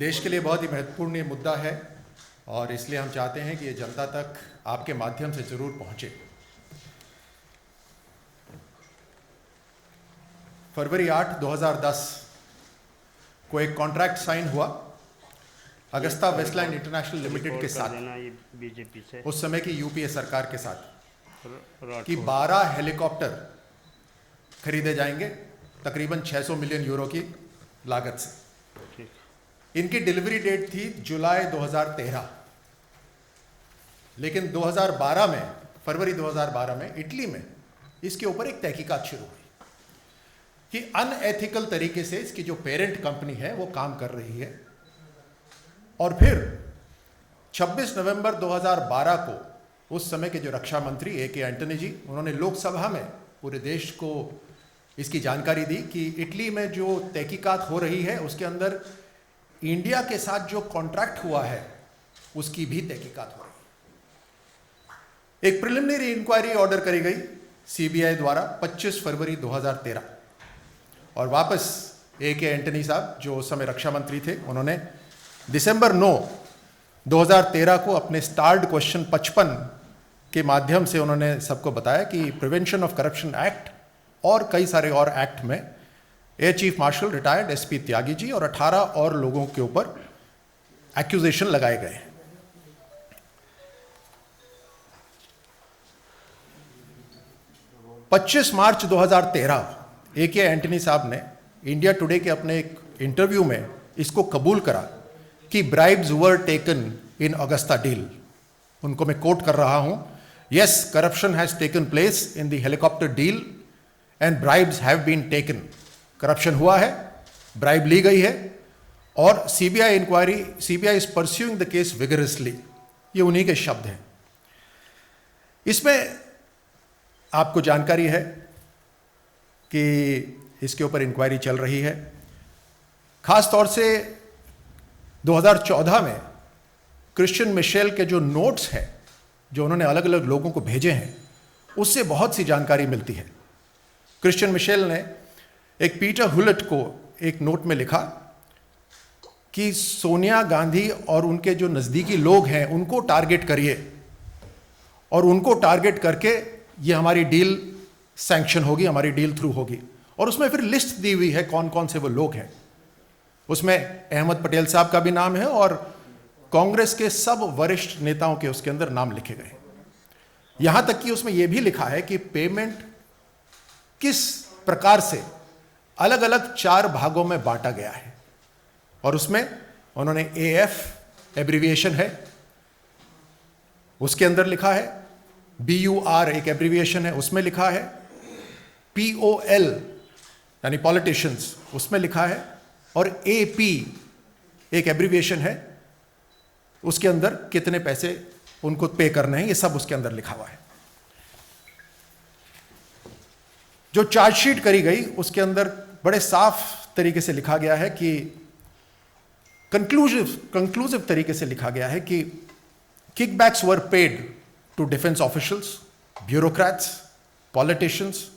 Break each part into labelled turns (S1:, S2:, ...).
S1: देश के लिए बहुत ही महत्वपूर्ण ये मुद्दा है और इसलिए हम चाहते हैं कि ये जनता तक आपके माध्यम से ज़रूर पहुँचे। फरवरी 8, 2010 को एक कॉन्ट्रैक्ट साइन हुआ अगस्ता वेस्टलैंड इंटरनेशनल लिमिटेड के साथ, उस समय की यूपीए सरकार के साथ, कि 12 हेलीकॉप्टर खरीदे जाएंगे तकरीबन 600 मिलियन यूरो की लागत से। इनकी डिलीवरी डेट थी जुलाई 2013, लेकिन 2012 में, फरवरी 2012 में इटली में इसके ऊपर एक तहकीकात शुरू हुई कि अनएथिकल तरीके से इसकी जो पेरेंट कंपनी है वो काम कर रही है। और फिर 26 नवंबर 2012 को उस समय के जो रक्षा मंत्री ए.के. एंटनी जी, उन्होंने लोकसभा में पूरे देश को इसकी जानकारी दी कि इटली में जो तहकीकात हो रही है उसके अंदर इंडिया के साथ जो कॉन्ट्रैक्ट हुआ है उसकी भी तहकीकात हो रही है। एक प्रिलिमिनरी इंक्वायरी ऑर्डर करी गई सीबीआई द्वारा 25 फरवरी 2013 और वापस ए.के. एंटनी साहब जो उस समय रक्षा मंत्री थे, उन्होंने दिसंबर 9, 2013 को अपने स्टार्ड क्वेश्चन 55 के माध्यम से उन्होंने सबको बताया कि प्रिवेंशन ऑफ करप्शन एक्ट और कई सारे और एक्ट में air chief marshal retired SP Tyagi ji और 18 और लोगों के ऊपर एक्यूजेशन लगाए गए। पच्चीस मार्च 2013 ए.के. एंटनी साहब ने इंडिया टुडे के अपने एक इंटरव्यू में इसको कबूल करा कि bribes were taken in Agusta deal. उनको मैं कोट कर रहा हूं, yes, corruption has taken place in the helicopter deal and bribes have been taken. Corruption हुआ है, ब्राइब ली गई है और CBI is pursuing the case vigorously. ये उन्हीं के शब्द हैं। इसमें आपको जानकारी है कि इसके ऊपर इंक्वायरी चल रही है। खास तौर से 2014 में क्रिश्चियन मिशेल के जो नोट्स हैं जो उन्होंने अलग अलग लोगों को भेजे हैं, उससे बहुत सी जानकारी मिलती है। क्रिश्चियन मिशेल ने एक पीटर हुलेट को एक नोट में लिखा कि सोनिया गांधी और उनके जो नज़दीकी लोग हैं उनको टारगेट करिए और उनको टारगेट करके ये हमारी डील सैंक्शन होगी, हमारी डील थ्रू होगी। और उसमें फिर लिस्ट दी हुई है कौन कौन से वो लोग हैं। उसमें अहमद पटेल साहब का भी नाम है और कांग्रेस के सब वरिष्ठ नेताओं के उसके अंदर नाम लिखे गए। यहां तक कि उसमें यह भी लिखा है कि पेमेंट किस प्रकार से अलग अलग 4 भागों में बांटा गया है। और उसमें उन्होंने AF एब्रीविएशन है, उसके अंदर लिखा है, BUR एक एब्रीविएशन है, उसमें लिखा है, POL यानी पॉलिटिशियंस उसमें लिखा है, और AP एक एब्रीविएशन है, उसके अंदर कितने पैसे उनको पे करने हैं, ये सब उसके अंदर लिखा हुआ है। जो चार्जशीट करी गई उसके अंदर बड़े साफ तरीके से लिखा गया है कि कंक्लूसिव तरीके से लिखा गया है कि kickbacks were paid to defence officials, bureaucrats, politicians,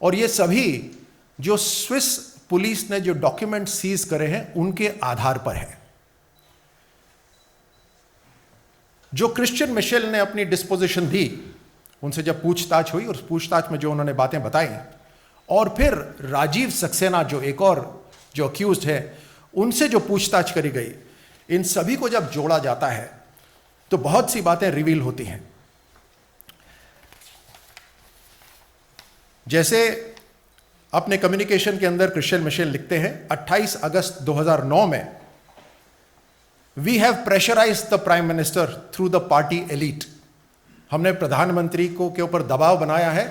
S1: और ये सभी जो स्विस पुलिस ने जो डॉक्यूमेंट सीज करे हैं उनके आधार पर है। जो क्रिश्चियन मिशेल ने अपनी डिस्पोजिशन दी, उनसे जब पूछताछ हुई और उस पूछताछ में जो उन्होंने बातें बताई, और फिर राजीव सक्सेना जो एक और जो अक्यूज्ड है उनसे जो पूछताछ करी गई, इन सभी को जब जोड़ा जाता है तो बहुत सी बातें रिवील होती हैं। जैसे अपने कम्युनिकेशन के अंदर क्रिश्चियन मिशेल लिखते हैं 28 अगस्त 2009 में, we have pressurised the prime minister through the party elite. हमने प्रधानमंत्री को के ऊपर दबाव बनाया है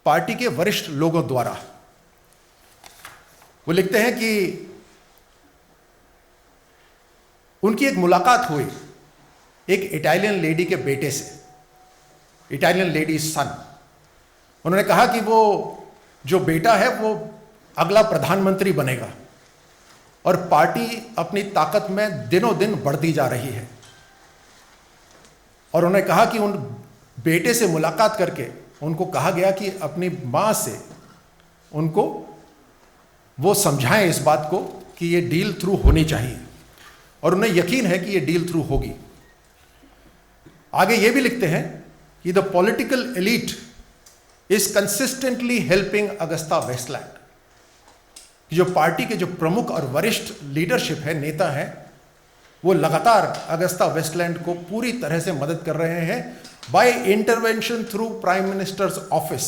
S1: पार्टी के वरिष्ठ लोगों द्वारा। वो लिखते हैं कि उनकी एक मुलाकात हुई एक इटालियन लेडी के बेटे से, इटालियन लेडी सन। उन्होंने कहा कि वो जो बेटा है वो अगला प्रधानमंत्री बनेगा और पार्टी अपनी ताकत में दिनों दिन बढ़ती जा रही है। और उन्होंने कहा कि उन बेटे से मुलाकात करके उनको कहा गया कि अपनी मां से उनको वो समझाएं इस बात को कि ये डील थ्रू होनी चाहिए और उन्हें यकीन है कि ये डील थ्रू होगी। आगे ये भी लिखते हैं कि the political elite is consistently helping Agusta Westland. जो पार्टी के जो प्रमुख और वरिष्ठ लीडरशिप है, नेता हैं, वो लगातार अगस्ता वेस्टलैंड को पूरी तरह से मदद कर रहे हैं by intervention through prime minister's office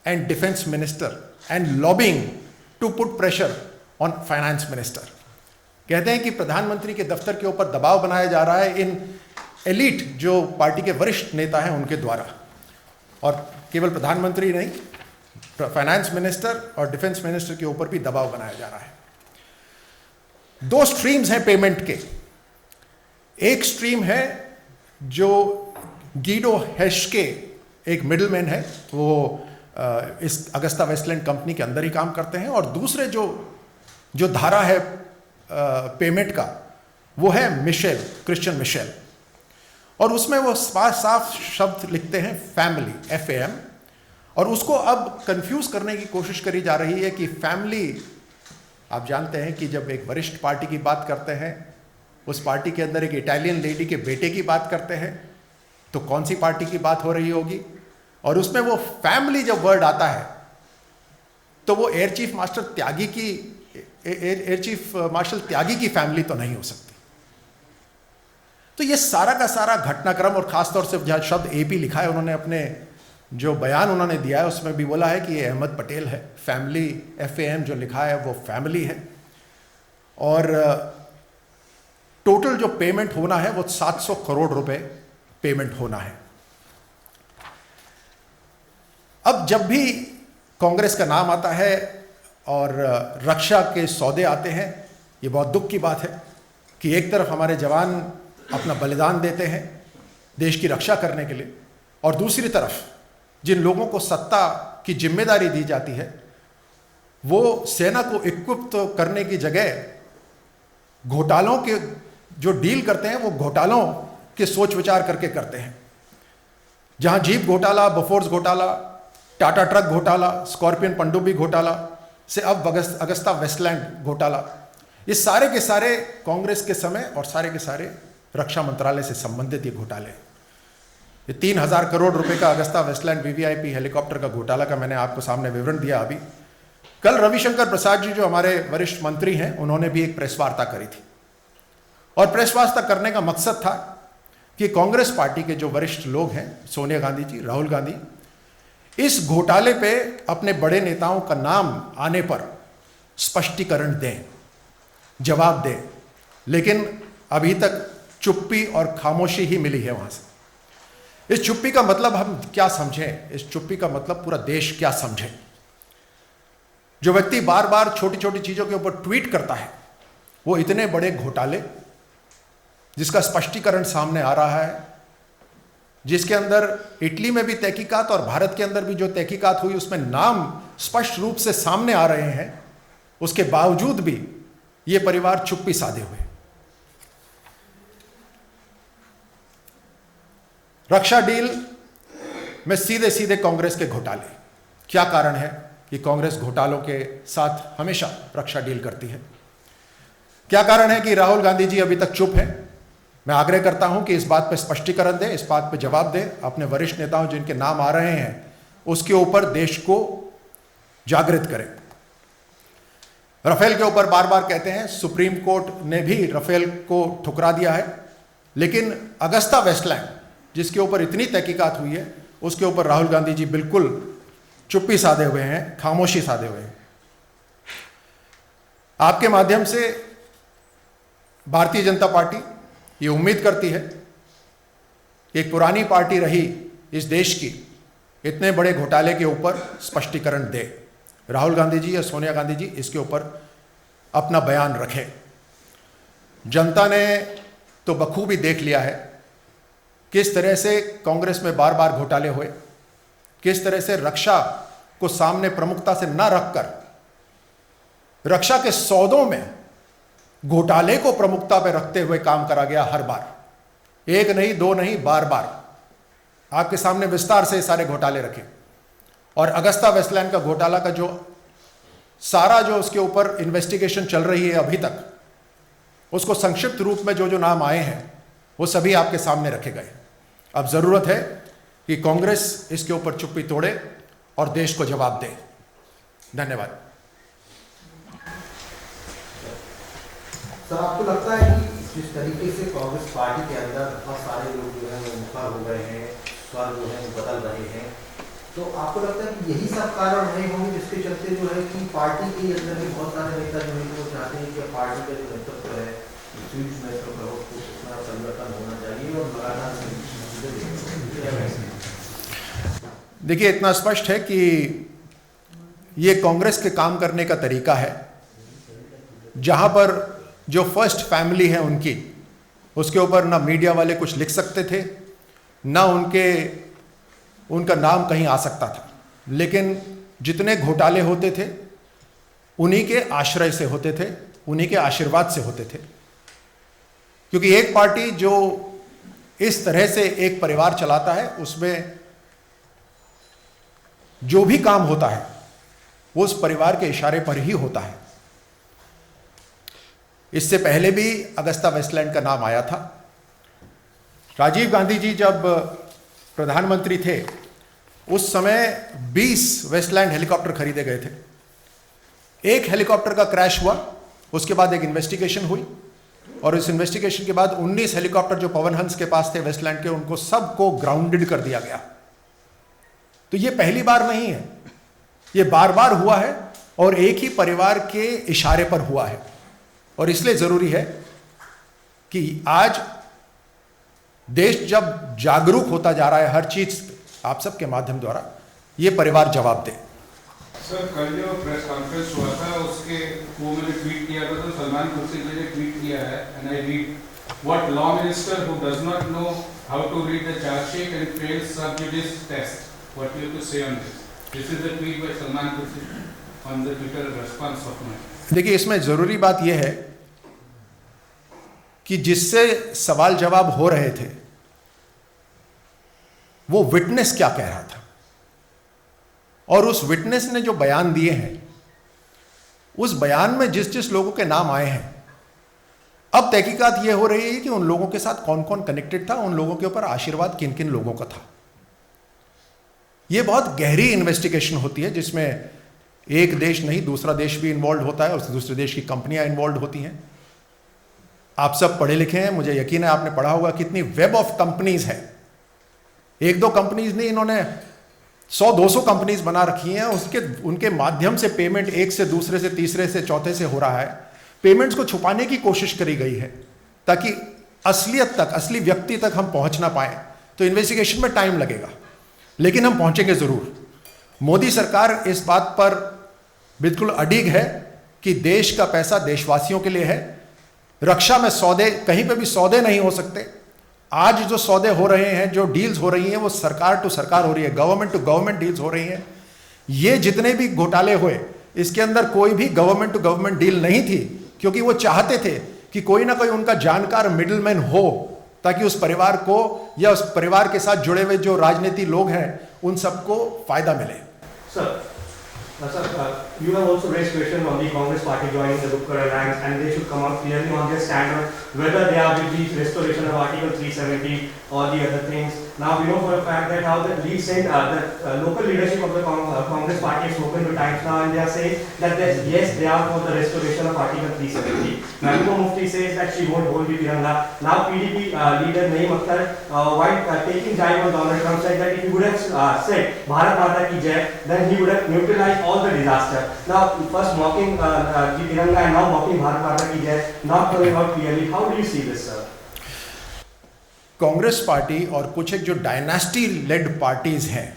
S1: and defence minister and lobbying to put pressure on finance minister. कहते हैं कि प्रधानमंत्री के दफ्तर के ऊपर दबाव बनाया जा रहा है इन एलीट जो पार्टी के वरिष्ठ नेता हैं उनके द्वारा, और केवल प्रधानमंत्री नहीं, फाइनेंस मिनिस्टर और डिफेंस मिनिस्टर के ऊपर भी दबाव बनाया जा रहा है। दो स्ट्रीम्स हैं पेमेंट के। एक स्ट्रीम है जो गीडो हेशके, एक मिडलमैन है, वो इस अगस्ता वेस्टलैंड कंपनी के अंदर ही काम करते हैं, और दूसरे जो धारा है पेमेंट का, वो है मिशेल, क्रिश्चियन मिशेल, और उसमें वो साफ शब्द लिखते हैं फैमिली, FAM, और उसको अब कंफ्यूज करने की कोशिश करी जा रही है कि फैमिली, आप जानते हैं कि जब एक वरिष्ठ पार्टी की बात करते हैं, उस पार्टी के अंदर एक इटालियन लेडी के बेटे की बात करते हैं, तो कौन सी पार्टी की बात हो रही होगी? और उसमें वो फैमिली जब वर्ड आता है तो वो एयर चीफ मार्शल त्यागी की फैमिली तो नहीं हो सकती। तो ये सारा का सारा घटनाक्रम, और खासतौर से जहाँ शब्द AP लिखा है, उन्होंने अपने जो बयान उन्होंने दिया है उसमें भी बोला है कि ये अहमद पटेल है, फैमिली, FAM जो लिखा है वो फैमिली है, और टोटल जो पेमेंट होना है वो 700 करोड़ रुपए पेमेंट होना है। अब जब भी कांग्रेस का नाम आता है और रक्षा के सौदे आते हैं, ये बहुत दुख की बात है कि एक तरफ हमारे जवान अपना बलिदान देते हैं देश की रक्षा करने के लिए, और दूसरी तरफ जिन लोगों को सत्ता की जिम्मेदारी दी जाती है वो सेना को इक्विप करने की जगह घोटालों के जो डील करते हैं वो घोटालों के सोच विचार करके करते हैं। जहां जीप घोटाला, बफोर्स घोटाला, टाटा ट्रक घोटाला, स्कॉर्पियन पनडुब्बी घोटाला से अब अगस्ता वेस्टलैंड घोटाला, ये सारे के सारे कांग्रेस के समय और सारे के सारे रक्षा मंत्रालय से संबंधित ये घोटाले। ये 3000 करोड़ रुपए का अगस्ता वेस्टलैंड VVIP हेलीकॉप्टर का घोटाला का मैंने आपको सामने विवरण दिया अभी। कल रविशंकर प्रसाद जी जो हमारे वरिष्ठ मंत्री हैं, उन्होंने भी एक प्रेस वार्ता करी थी, और प्रेस वार्ता करने का मकसद था कि कांग्रेस पार्टी के जो वरिष्ठ लोग हैं, सोनिया गांधी जी, राहुल गांधी, इस घोटाले पे अपने बड़े नेताओं का नाम आने पर स्पष्टीकरण दें, जवाब दें, लेकिन अभी तक चुप्पी और खामोशी ही मिली है वहां से। इस चुप्पी का मतलब हम क्या समझें? इस चुप्पी का मतलब पूरा देश क्या समझे? जो व्यक्ति बार बार छोटी छोटी चीजों के ऊपर ट्वीट करता है, वो इतने बड़े घोटाले जिसका स्पष्टीकरण सामने आ रहा है, जिसके अंदर इटली में भी तहकीकात और भारत के अंदर भी जो तहकीकात हुई उसमें नाम स्पष्ट रूप से सामने आ रहे हैं, उसके बावजूद भी ये परिवार चुप्पी साधे हुए। रक्षा डील में सीधे सीधे कांग्रेस के घोटाले। क्या कारण है कि कांग्रेस घोटालों के साथ हमेशा रक्षा डील करती है? क्या कारण है कि राहुल गांधी जी अभी तक चुप हैं? मैं आग्रह करता हूं कि इस बात पर स्पष्टीकरण दें, इस बात पर जवाब दें, अपने वरिष्ठ नेताओं जिनके नाम आ रहे हैं उसके ऊपर देश को जागृत करें। राफेल के ऊपर बार बार कहते हैं, सुप्रीम कोर्ट ने भी राफेल को ठुकरा दिया है, लेकिन अगस्ता वेस्टलैंड जिसके ऊपर इतनी तहकीकात हुई है उसके ऊपर राहुल गांधी जी बिल्कुल चुप्पी साधे हुए हैं, खामोशी साधे हुए हैं। आपके माध्यम से भारतीय जनता पार्टी ये उम्मीद करती है कि एक पुरानी पार्टी रही इस देश की इतने बड़े घोटाले के ऊपर स्पष्टीकरण दे। राहुल गांधी जी या सोनिया गांधी जी इसके ऊपर अपना बयान रखें। जनता ने तो बखूबी देख लिया है किस तरह से कांग्रेस में बार बार घोटाले हुए, किस तरह से रक्षा को सामने प्रमुखता से न रखकर रक्षा के सौदों में घोटाले को प्रमुखता पर रखते हुए काम करा गया। हर बार, एक नहीं, दो नहीं, बार बार आपके सामने विस्तार से सारे घोटाले रखे। और अगस्ता वेस्टलैंड का घोटाला का जो सारा जो उसके ऊपर इन्वेस्टिगेशन चल रही है अभी तक, उसको संक्षिप्त रूप में जो जो नाम आए हैं वो सभी आपके सामने रखे गए। अब ज़रूरत है कि कांग्रेस इसके ऊपर चुप्पी तोड़े और देश को जवाब दे। धन्यवाद।
S2: सर, आपको लगता है कि जिस तरीके से कांग्रेस पार्टी के अंदर बहुत सारे लोग जो है वो मुखर हो गए हैं, स्वर जो है वो बदल रहे हैं, तो आपको लगता है कि यही सब कारण रहे होंगे जिसके चलते जो है कि पार्टी के अंदर भी बहुत सारे नेता जो है वो चाहते हैं कि पार्टी का जो नेतृत्व है, शीर्ष नेतृत्व है, उसमें परिवर्तन होना चाहिए और लगातार
S1: देखिए, इतना स्पष्ट है कि ये कांग्रेस के काम करने का तरीका है, जहां पर जो फर्स्ट फैमिली है उनकी, उसके ऊपर ना मीडिया वाले कुछ लिख सकते थे, ना उनका नाम कहीं आ सकता था, लेकिन जितने घोटाले होते थे उन्हीं के आश्रय से होते थे, उन्हीं के आशीर्वाद से होते थे। क्योंकि एक पार्टी जो इस तरह से एक परिवार चलाता है, उसमें जो भी काम होता है वो उस परिवार के इशारे पर ही होता है। इससे पहले भी अगस्ता वेस्टलैंड का नाम आया था। राजीव गांधी जी जब प्रधानमंत्री थे उस समय 20 वेस्टलैंड हेलीकॉप्टर खरीदे गए थे। एक हेलीकॉप्टर का क्रैश हुआ, उसके बाद एक इन्वेस्टिगेशन हुई और इस इन्वेस्टिगेशन के बाद 19 हेलीकॉप्टर जो पवन हंस के पास थे वेस्टलैंड के, उनको सबको ग्राउंडेड कर दिया गया। तो ये पहली बार नहीं है, ये बार बार हुआ है और एक ही परिवार के इशारे पर हुआ है। और इसलिए जरूरी है कि आज देश जब जागरूक होता जा रहा है हर चीज आप सबके माध्यम द्वारा, ये परिवार जवाब दे।
S3: सर, कल जो प्रेस कॉन्फ्रेंस हुआ था उसके वो मैंने ट्वीट किया था, तो सलमान खुर्शीद ने ट्वीट किया है, and I read, what law minister who does not know how to read the chargesheet and fails sub judice test, what you have to say on this? This is the tweet by Salman Khurshid on the Twitter response of mine.
S1: देखिए, इसमें जरूरी बात यह है कि जिससे सवाल जवाब हो रहे थे वो विटनेस क्या कह रहा था, और उस विटनेस ने जो बयान दिए हैं उस बयान में जिस जिस लोगों के नाम आए हैं, अब तहकीकात यह हो रही है कि उन लोगों के साथ कौन कौन कनेक्टेड था, उन लोगों के ऊपर आशीर्वाद किन किन लोगों का था। यह बहुत गहरी इन्वेस्टिगेशन होती है जिसमें एक देश नहीं दूसरा देश भी इन्वॉल्व होता है और दूसरे देश की कंपनियां इन्वॉल्व होती हैं। आप सब पढ़े लिखे हैं, मुझे यकीन है आपने पढ़ा होगा कितनी वेब ऑफ कंपनीज है। एक दो कंपनीज नहीं, इन्होंने 100-200 कंपनीज बना रखी हैं। उनके माध्यम से पेमेंट एक से दूसरे से तीसरे से चौथे से हो रहा है। पेमेंट्स को छुपाने की कोशिश करी गई है ताकि असलियत तक, असली व्यक्ति तक हम पहुंच ना पाए। तो इन्वेस्टिगेशन में टाइम लगेगा, लेकिन हम पहुंचेंगे जरूर। मोदी सरकार इस बात पर बिल्कुल अडिग है कि देश का पैसा देशवासियों के लिए है। रक्षा में सौदे, कहीं पे भी सौदे नहीं हो सकते। आज जो सौदे हो रहे हैं, जो डील्स हो रही हैं, वो सरकार टू सरकार हो रही है, गवर्नमेंट टू गवर्नमेंट डील्स हो रही हैं। ये जितने भी घोटाले हुए, इसके अंदर कोई भी गवर्नमेंट टू गवर्नमेंट डील नहीं थी, क्योंकि वो चाहते थे कि कोई ना कोई उनका जानकार मिडिलमैन हो ताकि उस परिवार को या उस परिवार के साथ जुड़े हुए जो राजनीति लोग हैं उन सबको फायदा मिले।
S4: You have also raised questions on the Congress party joining the Gupkar ranks, and they should come out clearly on their stand on whether they are with the restoration of Article 370 or the other things. Now we know for a fact that how the local leadership of the Congress party has spoken to Times Now, and they are saying that yes, they are for the restoration of Article 370. Mehbooba Mufti says that she won't hold the Tiranga. Now PDP leader Naeem Akhtar, while taking jibe on Donald Trump, said that if he would have said Bharat Mata Ki Jai, then he would have neutralized all the disaster. Now first mocking the Tiranga and now mocking Bharat Mata Ki Jai, not coming out clearly. How do you see this, sir?
S1: Congress party और कुछ एक जो dynasty lead parties हैं,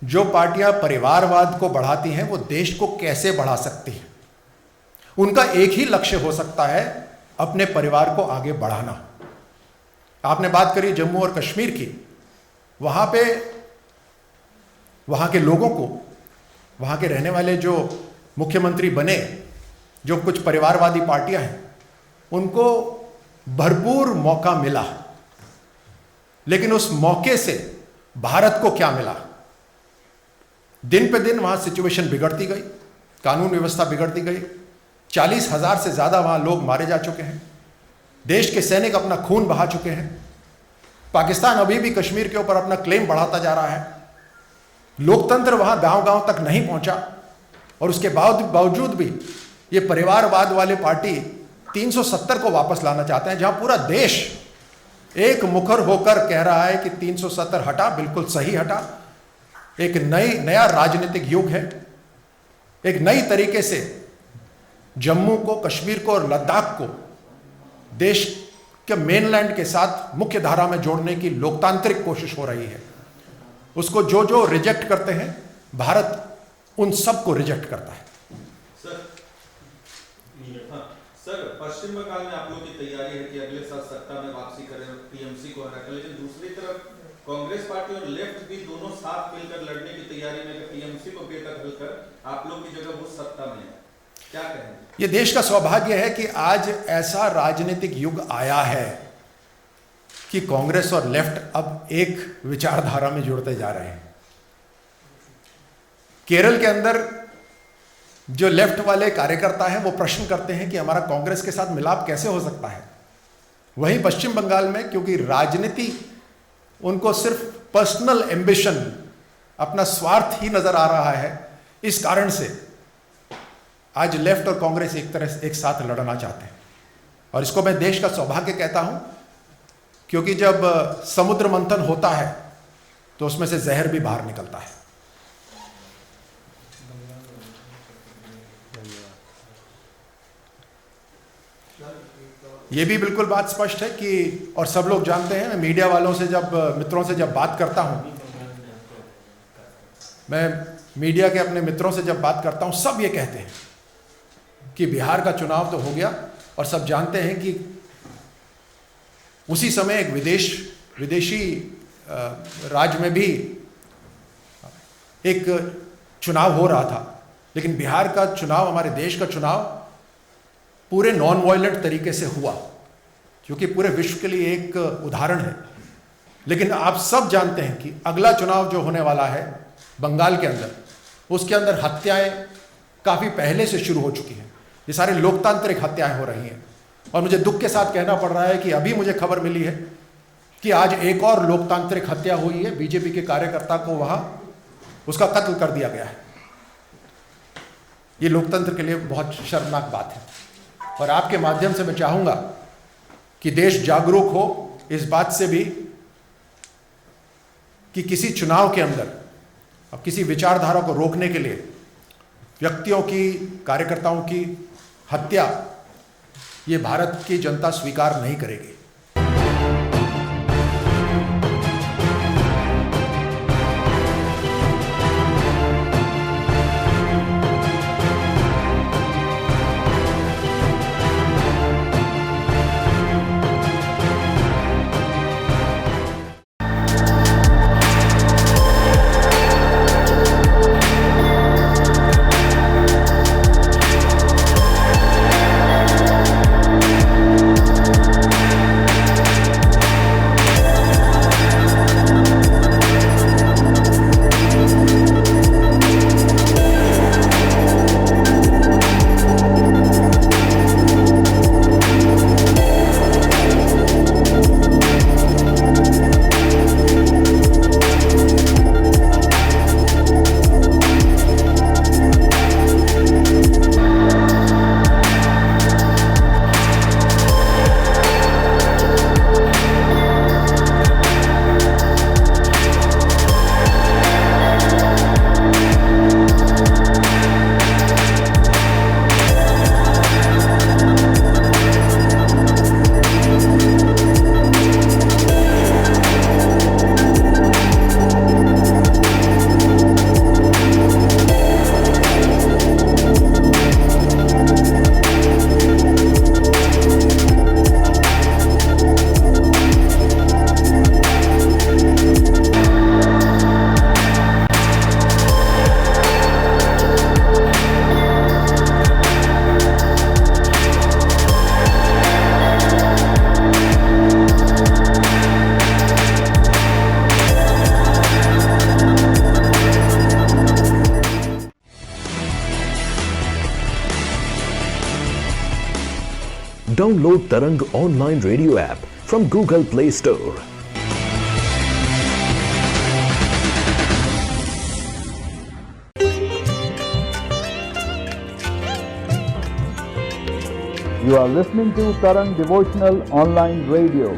S1: जो पार्टियां परिवारवाद को बढ़ाती हैं, वो देश को कैसे बढ़ा सकती हैं? उनका एक ही लक्ष्य हो सकता है, अपने परिवार को आगे बढ़ाना। आपने बात करी जम्मू और कश्मीर की, वहां पे वहां के लोगों को, वहां के रहने वाले जो मुख्यमंत्री बने, जो कुछ परिवारवादी पार्टियां हैं, उनको भरपूर मौका मिला, लेकिन उस मौके से भारत को क्या मिला? दिन पे दिन वहाँ सिचुएशन बिगड़ती गई, कानून व्यवस्था बिगड़ती गई। 40,000 से ज़्यादा वहाँ लोग मारे जा चुके हैं, देश के सैनिक अपना खून बहा चुके हैं। पाकिस्तान अभी भी कश्मीर के ऊपर अपना क्लेम बढ़ाता जा रहा है। लोकतंत्र वहाँ गांव-गांव तक नहीं पहुँचा, और उसके बावजूद भी ये परिवारवाद वाले पार्टी 370 को वापस लाना चाहते हैं, जहाँ पूरा देश एक मुखर होकर कह रहा है कि 370 हटा, बिल्कुल सही हटा। एक नया राजनीतिक युग है। एक नई तरीके से जम्मू को, कश्मीर को और लद्दाख को देश के मेनलैंड के साथ मुख्य धारा में जोड़ने की लोकतांत्रिक कोशिश हो रही है। उसको जो जो रिजेक्ट करते हैं, भारत उन सबको रिजेक्ट करता है।
S5: सर, पश्चिम बंगाल में आप लोग की तैयारी है कि अगले साल सत्ता में वापसी करें, टीएमसी को हरा कर, लेकिन दूसरी तरफ कांग्रेस पार्टी और लेफ्ट भी दोनों साथ मिलकर लड़ने की तैयारी में कि टीएमसी को बेहतर हल कर आप लोग की जगह वो सत्ता में है, क्या कहेंगे?
S1: ये देश का सौभाग्य है कि आज ऐसा राजनीतिक युग आया है कि कांग्रेस और लेफ्ट अब एक विचारधारा में जुड़ते जा रहे हैं। केरल के अंदर जो लेफ्ट वाले कार्यकर्ता हैं वो प्रश्न करते हैं कि हमारा कांग्रेस के साथ मिलाप कैसे हो सकता है। वहीं पश्चिम बंगाल में, क्योंकि राजनीति उनको सिर्फ पर्सनल एम्बिशन, अपना स्वार्थ ही नजर आ रहा है, इस कारण से आज लेफ्ट और कांग्रेस एक तरह से एक साथ लड़ना चाहते हैं। और इसको मैं देश का सौभाग्य कहता हूं, क्योंकि जब समुद्र मंथन होता है तो उसमें से जहर भी बाहर निकलता है। ये भी बिल्कुल बात स्पष्ट है कि, और सब लोग जानते हैं, मैं मीडिया वालों से मित्रों से जब बात करता हूं, मैं मीडिया के अपने मित्रों से जब बात करता हूं, सब ये कहते हैं कि बिहार का चुनाव तो हो गया, और सब जानते हैं कि उसी समय एक विदेशी राज्य में भी एक चुनाव हो रहा था, लेकिन बिहार का चुनाव, हमारे देश का चुनाव पूरे नॉन वायलेंट तरीके से हुआ, क्योंकि पूरे विश्व के लिए एक उदाहरण है। लेकिन आप सब जानते हैं कि अगला चुनाव जो होने वाला है बंगाल के अंदर, उसके अंदर हत्याएं काफ़ी पहले से शुरू हो चुकी हैं। ये सारे लोकतांत्रिक हत्याएं हो रही हैं, और मुझे दुख के साथ कहना पड़ रहा है कि अभी मुझे खबर मिली है कि आज एक और लोकतांत्रिक हत्या हुई है। बीजेपी के कार्यकर्ता को वहाँ उसका कत्ल कर दिया गया है। ये लोकतंत्र के लिए बहुत शर्मनाक बात है, और आपके माध्यम से मैं चाहूँगा कि देश जागरूक हो इस बात से भी कि किसी चुनाव के अंदर अब किसी विचारधारा को रोकने के लिए व्यक्तियों की, कार्यकर्ताओं की हत्या ये भारत की जनता स्वीकार नहीं करेगी।
S6: Download Tarang online radio app from Google Play Store.
S7: You are listening to Tarang Devotional Online Radio.